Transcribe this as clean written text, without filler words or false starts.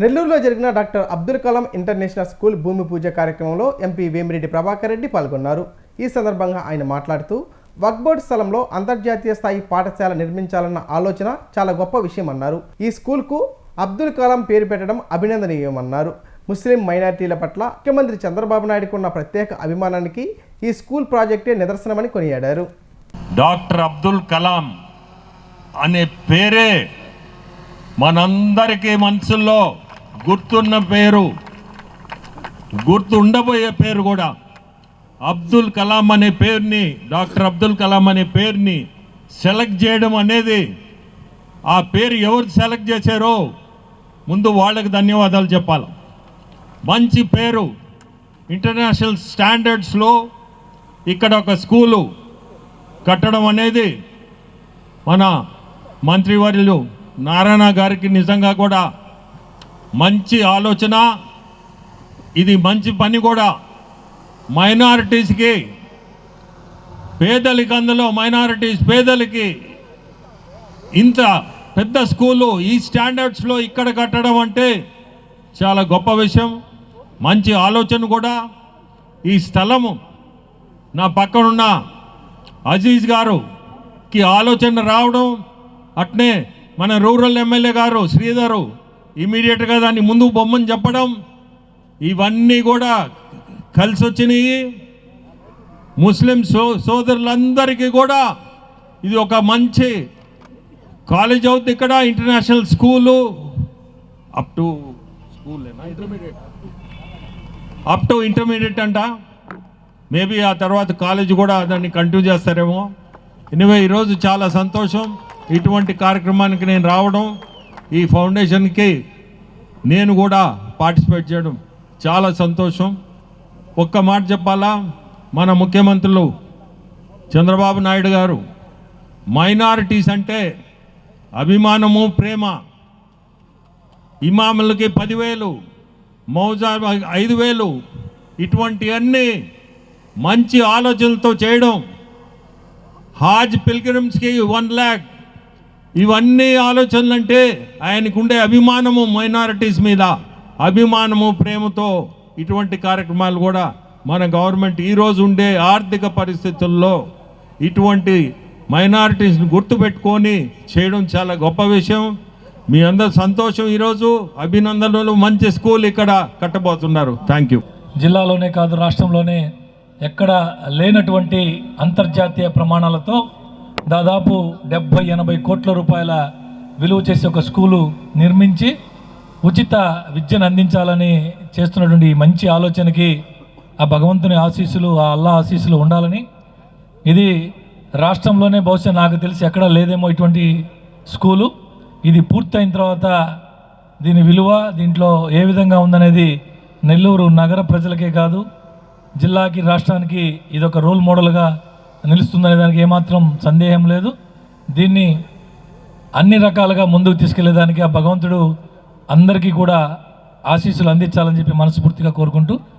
నెల్లూరులో జరిగిన doctor Abdul Kalam international school భూమి పూజ కార్యక్రమంలో ఎంపీ వేమిరెడ్డి ప్రభాకర్ రెడ్డి పాల్గొన్నారు. ఈ సందర్భంగా ఆయన మాట్లాడుతూ వక్ఫ్ బోర్డు స్థలంలో అంతర్జాతీయ స్థాయి పాఠశాల నిర్మించాలన్న ఆలోచన చాలా గొప్ప విషయమన్నారు. ఈ స్కూల్కు అబ్దుల్ కలాం పేరు పెట్టడం అభినందనీయమన్నారు. ముస్లిం మైనారిటీల పట్ల ముఖ్యమంత్రి చంద్రబాబు నాయుడుకు ఉన్న ప్రత్యేక అభిమానానికి ఈ స్కూల్ ప్రాజెక్టే నిదర్శనమని కొనియాడారు. డాక్టర్ అబ్దుల్ కలాం అనే పేరే మనందరికీ మనసుల్లో గుర్తున్న పేరు, గుర్తుండబోయే పేరు కూడా. అబ్దుల్ కలాం అనే పేరుని, డాక్టర్ అబ్దుల్ కలాం అనే పేరుని సెలెక్ట్ చేయడం అనేది, ఆ పేరు ఎవరు సెలెక్ట్ చేశారో ముందు వాళ్ళకి ధన్యవాదాలు చెప్పాలి. మంచి పేరు, ఇంటర్నేషనల్ స్టాండర్డ్స్లో ఇక్కడ ఒక స్కూలు కట్టడం అనేది మన మంత్రివర్యులు నారాయణ గారికి నిజంగా కూడా మంచి ఆలోచన. ఇది మంచి పని కూడా. మైనారిటీస్కి, పేదలకి, అందులో మైనారిటీస్ పేదలకి ఇంత పెద్ద స్కూలు ఈ స్టాండర్డ్స్లో ఇక్కడ కట్టడం అంటే చాలా గొప్ప విషయం, మంచి ఆలోచన కూడా. ఈ స్థలము నా పక్కనున్న అజీజ్ గారుకి ఆలోచన రావడం, అట్నే మన రూరల్ ఎమ్మెల్యే గారు శ్రీధరు ఇమీడియట్గా దాన్ని ముందు బొమ్మని చెప్పడం, ఇవన్నీ కూడా కలిసి వచ్చినాయి. ముస్లిం సోదరులందరికీ కూడా ఇది ఒక మంచి కాలేజ్ అవుతుంది. ఇక్కడ international school up to intermediate అంట. మేబీ ఆ తర్వాత కాలేజ్ కూడా దాన్ని కంటిన్యూ చేస్తారేమో. ఎనివే, ఈరోజు చాలా సంతోషం ఇటువంటి కార్యక్రమానికి నేను రావడం, ఈ ఫౌండేషన్కి నేను కూడా పార్టిసిపేట్ చేయడం చాలా సంతోషం. ఒక్క మాట చెప్పాలా, మన ముఖ్యమంత్రులు చంద్రబాబు నాయుడు గారు మైనారిటీస్ అంటే అభిమానము, ప్రేమ. ఇమాములకి 10,000, మౌజా 5,000, ఇటువంటివన్నీ మంచి ఆలోచనలతో చేయడం. హాజ్ పిల్గ్రిమ్స్కి 1 lakh, ఇవన్నీ ఆలోచనలు అంటే ఆయనకుండే అభిమానము, మైనారిటీస్ మీద అభిమానము, ప్రేమతో ఇటువంటి కార్యక్రమాలు కూడా మన గవర్నమెంట్ ఈరోజు ఉండే ఆర్థిక పరిస్థితుల్లో ఇటువంటి మైనారిటీస్ని గుర్తుపెట్టుకొని చేయడం చాలా గొప్ప విషయం. మీ అందరు సంతోషం. ఈరోజు అభినందనలు. మంచి స్కూల్ ఇక్కడ కట్టబోతున్నారు. Thank you. జిల్లాలోనే కాదు, రాష్ట్రంలోనే ఎక్కడ లేనటువంటి అంతర్జాతీయ ప్రమాణాలతో దాదాపు 70-80 కోట్ల రూపాయల విలువ చేసే ఒక స్కూలు నిర్మించి ఉచిత విద్యను అందించాలని చేస్తున్నటువంటి మంచి ఆలోచనకి ఆ భగవంతుని ఆశీస్సులు, ఆ అల్లా ఆశీస్సులు ఉండాలని. ఇది రాష్ట్రంలోనే బహుశా నాకు తెలిసి ఎక్కడా లేదేమో ఇటువంటి స్కూలు. ఇది పూర్తయిన తర్వాత దీని విలువ, దీంట్లో ఏ విధంగా ఉందనేది నెల్లూరు నగర ప్రజలకే కాదు, జిల్లాకి, రాష్ట్రానికి ఇదొక రోల్ మోడల్గా నిలుస్తుందనే దానికి ఏమాత్రం సందేహం లేదు. దీన్ని అన్ని రకాలుగా ముందుకు తీసుకెళ్లేదానికి ఆ భగవంతుడు అందరికీ కూడా ఆశీస్సులు అందించాలని చెప్పి మనస్ఫూర్తిగా కోరుకుంటూ